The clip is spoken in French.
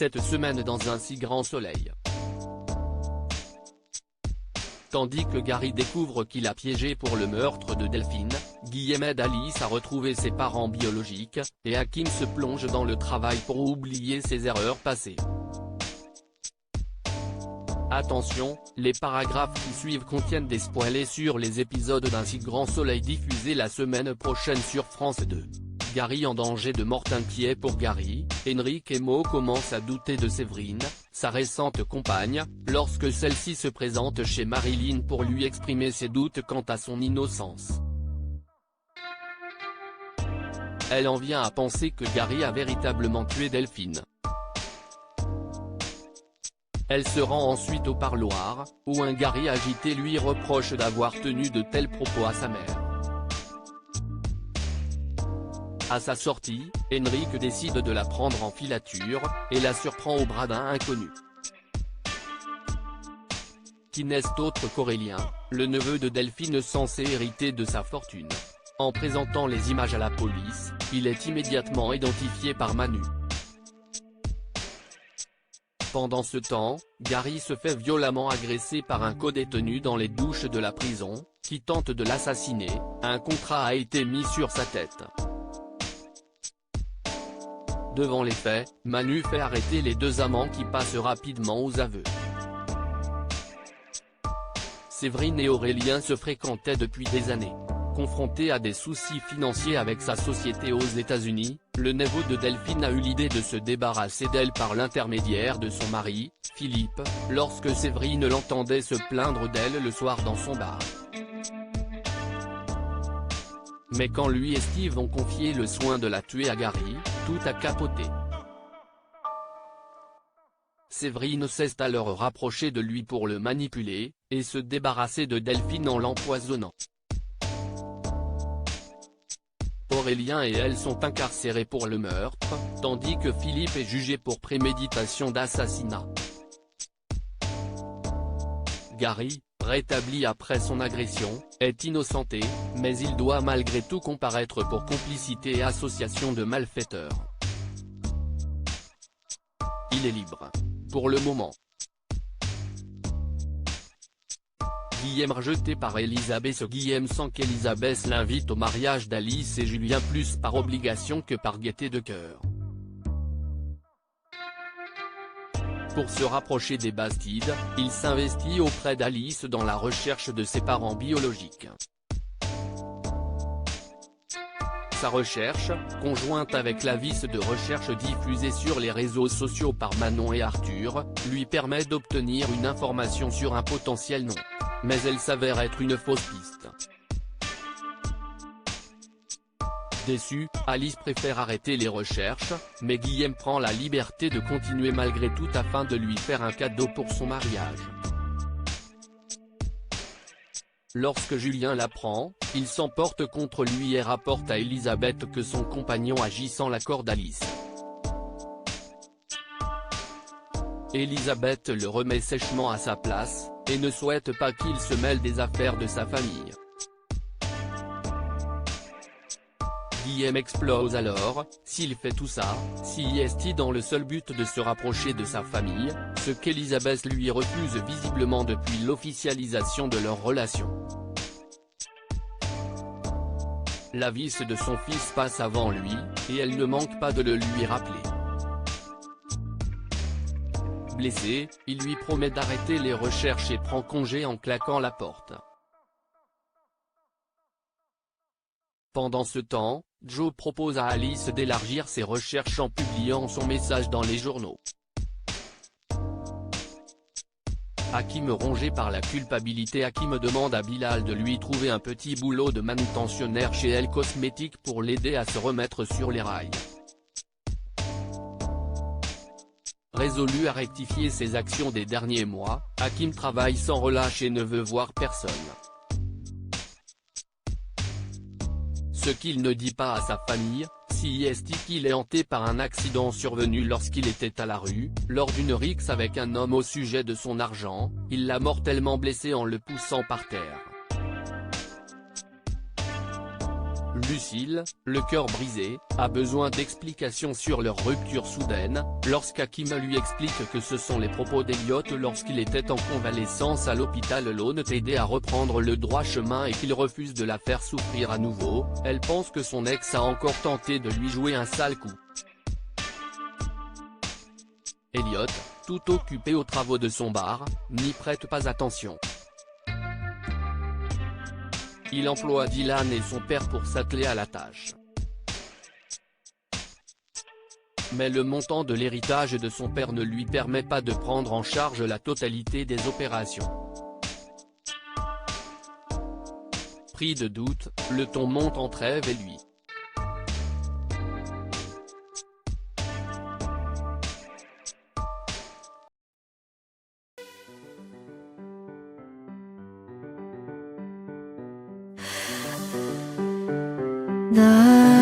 cette semaine dans un si grand soleil. Tandis que Gary découvre qu'il a piégé pour le meurtre de Delphine, Guillaume aide Alice à retrouver ses parents biologiques, et Hakim se plonge dans le travail pour oublier ses erreurs passées. Attention, les paragraphes qui suivent contiennent des spoilers sur les épisodes d'Un si grand soleil diffusés la semaine prochaine sur France 2. Gary en danger de mort. Inquiet pour Gary, Enrique et Mo commencent à douter de Séverine, sa récente compagne, lorsque celle-ci se présente chez Marilyn pour lui exprimer ses doutes quant à son innocence. Elle en vient à penser que Gary a véritablement tué Delphine. Elle se rend ensuite au parloir, où un Gary agité lui reproche d'avoir tenu de tels propos à sa mère. À sa sortie, Enrique décide de la prendre en filature, et la surprend au bras d'un inconnu. Qui n'est autre qu'Aurélien, le neveu de Delphine censé hériter de sa fortune. En présentant les images à la police, il est immédiatement identifié par Manu. Pendant ce temps, Gary se fait violemment agresser par un codétenu dans les douches de la prison, qui tente de l'assassiner. Un contrat a été mis sur sa tête. Devant les faits, Manu fait arrêter les deux amants qui passent rapidement aux aveux. Séverine et Aurélien se fréquentaient depuis des années. Confronté à des soucis financiers avec sa société aux États-Unis, le neveu de Delphine a eu l'idée de se débarrasser d'elle par l'intermédiaire de son mari, Philippe, lorsque Séverine l'entendait se plaindre d'elle le soir dans son bar. Mais quand lui et Steve ont confié le soin de la tuer à Gary, tout a capoté. Séverine s'est alors rapprochée de lui pour le manipuler, et se débarrasser de Delphine en l'empoisonnant. Aurélien et elle sont incarcérés pour le meurtre, tandis que Philippe est jugé pour préméditation d'assassinat. Gary, rétabli après son agression, est innocenté, mais il doit malgré tout comparaître pour complicité et association de malfaiteurs. Il est libre. Pour le moment. Guillaume rejeté par Elisabeth. Guillaume sent qu'Elisabeth l'invite au mariage d'Alice et Julien plus par obligation que par gaieté de cœur. Pour se rapprocher des Bastides, il s'investit auprès d'Alice dans la recherche de ses parents biologiques. Sa recherche, conjointe avec la vis de recherche diffusée sur les réseaux sociaux par Manon et Arthur, lui permet d'obtenir une information sur un potentiel nom. Mais elle s'avère être une fausse piste. Déçue, Alice préfère arrêter les recherches, mais Guillaume prend la liberté de continuer malgré tout afin de lui faire un cadeau pour son mariage. Lorsque Julien l'apprend, il s'emporte contre lui et rapporte à Elisabeth que son compagnon agit sans l'accord d'Alice. Elisabeth le remet sèchement à sa place, et ne souhaite pas qu'il se mêle des affaires de sa famille. Guillaume explose alors, s'il fait tout ça, si est-il dans le seul but de se rapprocher de sa famille, ce qu'Elisabeth lui refuse visiblement depuis l'officialisation de leur relation. La vis de son fils passe avant lui, et elle ne manque pas de le lui rappeler. Blessé, il lui promet d'arrêter les recherches et prend congé en claquant la porte. Pendant ce temps, Joe propose à Alice d'élargir ses recherches en publiant son message dans les journaux. Hakim rongé par la culpabilité. Hakim demande à Bilal de lui trouver un petit boulot de manutentionnaire chez Elle Cosmétiques pour l'aider à se remettre sur les rails. Résolu à rectifier ses actions des derniers mois, Hakim travaille sans relâche et ne veut voir personne. Ce qu'il ne dit pas à sa famille, si est qu'il est hanté par un accident survenu lorsqu'il était à la rue, lors d'une rixe avec un homme au sujet de son argent, il l'a mortellement blessé en le poussant par terre. Lucille, le cœur brisé, a besoin d'explications sur leur rupture soudaine, lorsqu'Hakim lui explique que ce sont les propos d'Elliot lorsqu'il était en convalescence à l'hôpital l'ont aidé à reprendre le droit chemin et qu'il refuse de la faire souffrir à nouveau. Elle pense que son ex a encore tenté de lui jouer un sale coup. Elliot, tout occupé aux travaux de son bar, n'y prête pas attention. Il emploie Dylan et son père pour s'atteler à la tâche. Mais le montant de l'héritage de son père ne lui permet pas de prendre en charge la totalité des opérations. Pris de doute, le ton monte entre Eve et lui. 나